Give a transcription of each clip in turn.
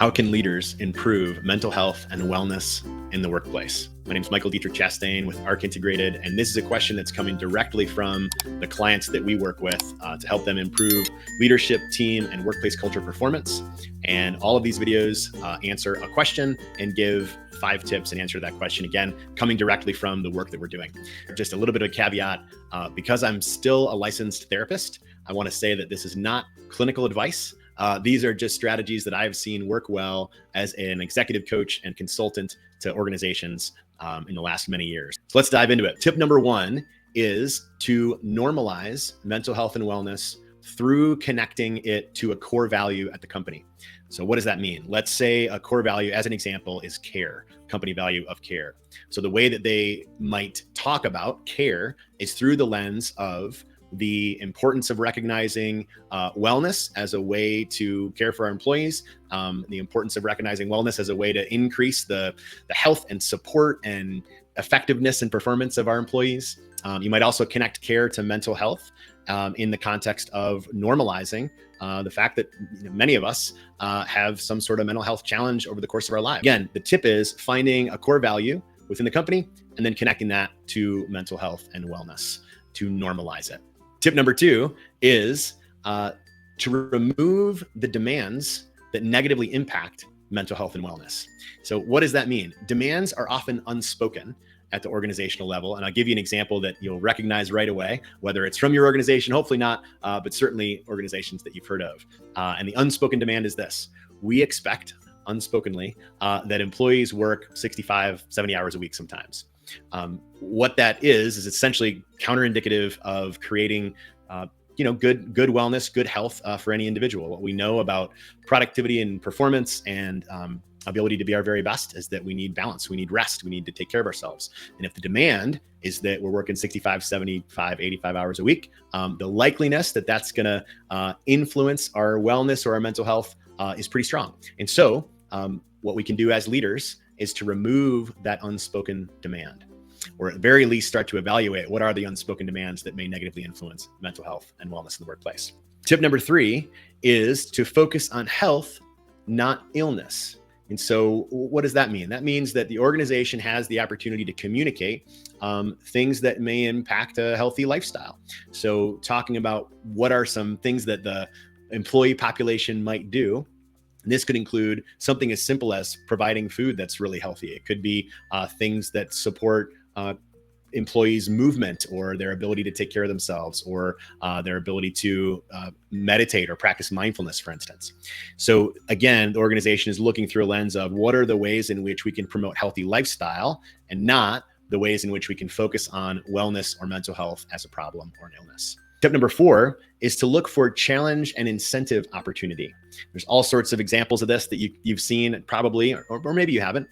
How can leaders improve mental health and wellness in the workplace? My name is Diet Chastain with ARC Integrated, and this is a question that's coming directly from the clients that we work with to help them improve leadership, team, and workplace culture performance. And all of these videos answer a question and give 5 tips and answer that question, again, coming directly from the work that we're doing. Just a little bit of a caveat, because I'm still a licensed therapist, I want to say that this is not clinical advice. These are just strategies that I've seen work well as an executive coach and consultant to organizations in the last many years. So let's dive into it. Tip number 1 is to normalize mental health and wellness through connecting it to a core value at the company. So what does that mean? Let's say a core value, as an example, is care, company value of care. So the way that they might talk about care is through the lens of the importance of recognizing wellness as a way to care for our employees, the importance of recognizing wellness as a way to increase the health and support and effectiveness and performance of our employees. You might also connect care to mental health in the context of normalizing the fact that many of us have some sort of mental health challenge over the course of our lives. Again, the tip is finding a core value within the company and then connecting that to mental health and wellness to normalize it. Tip number 2 is to remove the demands that negatively impact mental health and wellness. So what does that mean? Demands are often unspoken at the organizational level. And I'll give you an example that you'll recognize right away, whether it's from your organization, hopefully not, but certainly organizations that you've heard of. And the unspoken demand is this: we expect unspokenly that employees work 65, 70 hours a week sometimes. What that is essentially counterindicative of creating, good wellness, good health for any individual. What we know about productivity and performance and ability to be our very best is that we need balance, we need rest, we need to take care of ourselves. And if the demand is that we're working 65, 75, 85 hours a week, the likeliness that that's going to influence our wellness or our mental health is pretty strong. And so what we can do as leaders is to remove that unspoken demand, or at the very least start to evaluate what are the unspoken demands that may negatively influence mental health and wellness in the workplace. Tip number 3 is to focus on health, not illness. And so what does that mean? That means that the organization has the opportunity to communicate things that may impact a healthy lifestyle. So talking about what are some things that the employee population might do. This could include something as simple as providing food that's really healthy. It could be things that support employees' movement or their ability to take care of themselves, or their ability to meditate or practice mindfulness, for instance. So again, the organization is looking through a lens of what are the ways in which we can promote healthy lifestyle and not the ways in which we can focus on wellness or mental health as a problem or an illness. Tip number 4 is to look for challenge and incentive opportunity. There's all sorts of examples of this that you've seen probably, or maybe you haven't,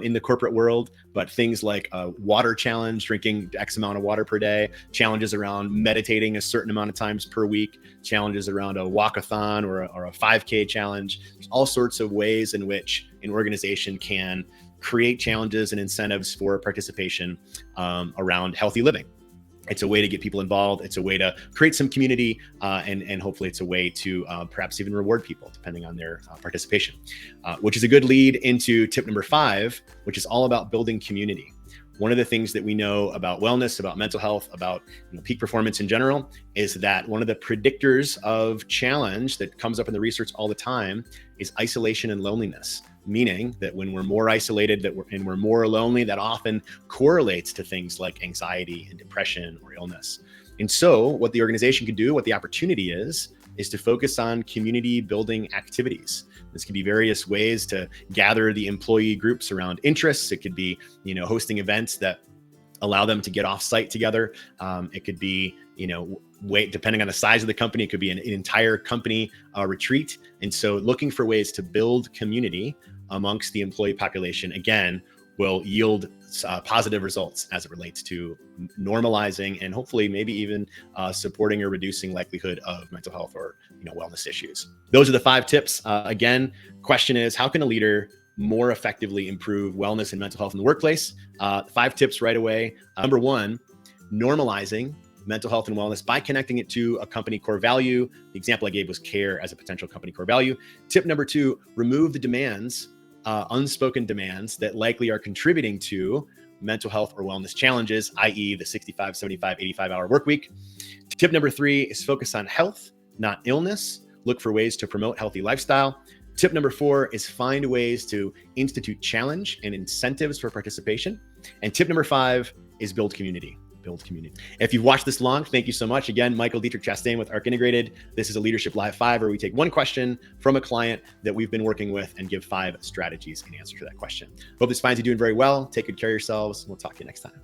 in the corporate world, but things like a water challenge, drinking X amount of water per day, challenges around meditating a certain amount of times per week, challenges around a walkathon or a 5K challenge. There's all sorts of ways in which an organization can create challenges and incentives for participation around healthy living. It's a way to get people involved. It's a way to create some community, and hopefully it's a way to perhaps even reward people depending on their participation, which is a good lead into tip number 5, which is all about building community. One of the things that we know about wellness, about mental health, about peak performance in general, is that one of the predictors of challenge that comes up in the research all the time is isolation and loneliness. Meaning that when we're more isolated and we're more lonely, that often correlates to things like anxiety and depression or illness. And so what the organization can do, what the opportunity is to focus on community building activities. This could be various ways to gather the employee groups around interests. It could be, hosting events that allow them to get off site together. It could be, depending on the size of the company, it could be an entire company retreat. And so looking for ways to build community amongst the employee population, again, will yield positive results as it relates to normalizing and hopefully maybe even supporting or reducing likelihood of mental health or wellness issues. Those are the 5 tips. Again, question is, how can a leader more effectively improve wellness and mental health in the workplace? 5 tips right away. Number 1, normalizing mental health and wellness by connecting it to a company core value. The example I gave was care as a potential company core value. Tip number 2, remove the demands, unspoken demands that likely are contributing to mental health or wellness challenges, i.e. the 65, 75, 85-hour work week. Tip number 3 is focus on health, not illness. Look for ways to promote healthy lifestyle. Tip number 4 is find ways to institute challenge and incentives for participation. And tip number 5 is build community. Build community. If you've watched this long, thank you so much. Again, Michael Dietrich Chastain with ARC Integrated. This is a Leadership Live 5 where we take one question from a client that we've been working with and give 5 strategies in answer to that question. Hope this finds you doing very well. Take good care of yourselves. We'll talk to you next time.